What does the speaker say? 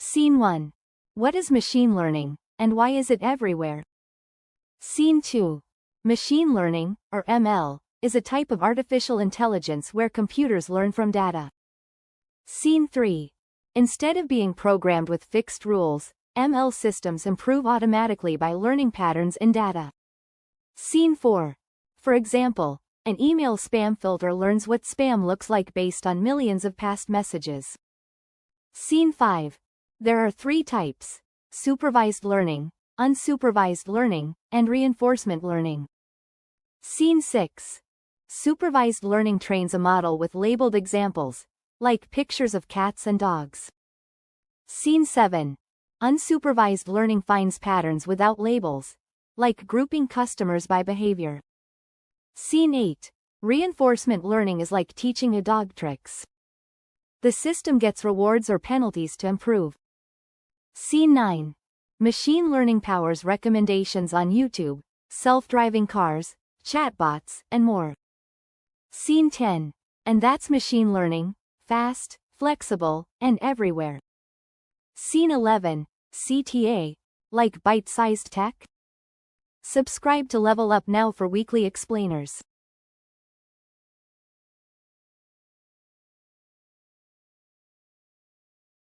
Scene 1. What is machine learning, and why is it everywhere? Scene 2. Machine learning, or ML, is a type of artificial intelligence where computers learn from data. Scene 3. Instead of being programmed with fixed rules, ML systems improve automatically by learning patterns in data. Scene 4. For example, an email spam filter learns what spam looks like based on millions of past messages. Scene 5. There are 3 types: supervised learning, unsupervised learning, and reinforcement learning. Scene 6. Supervised learning trains a model with labeled examples, like pictures of cats and dogs. Scene 7. Unsupervised learning finds patterns without labels, like grouping customers by behavior. Scene 8. Reinforcement learning is like teaching a dog tricks. The system gets rewards or penalties to improve. Scene 9. Machine learning powers recommendations on YouTube, self-driving cars, chatbots, and more. Scene 10. And that's machine learning, fast, flexible, and everywhere. Scene 11. CTA, like bite-sized tech? Subscribe to Level Up now for weekly explainers.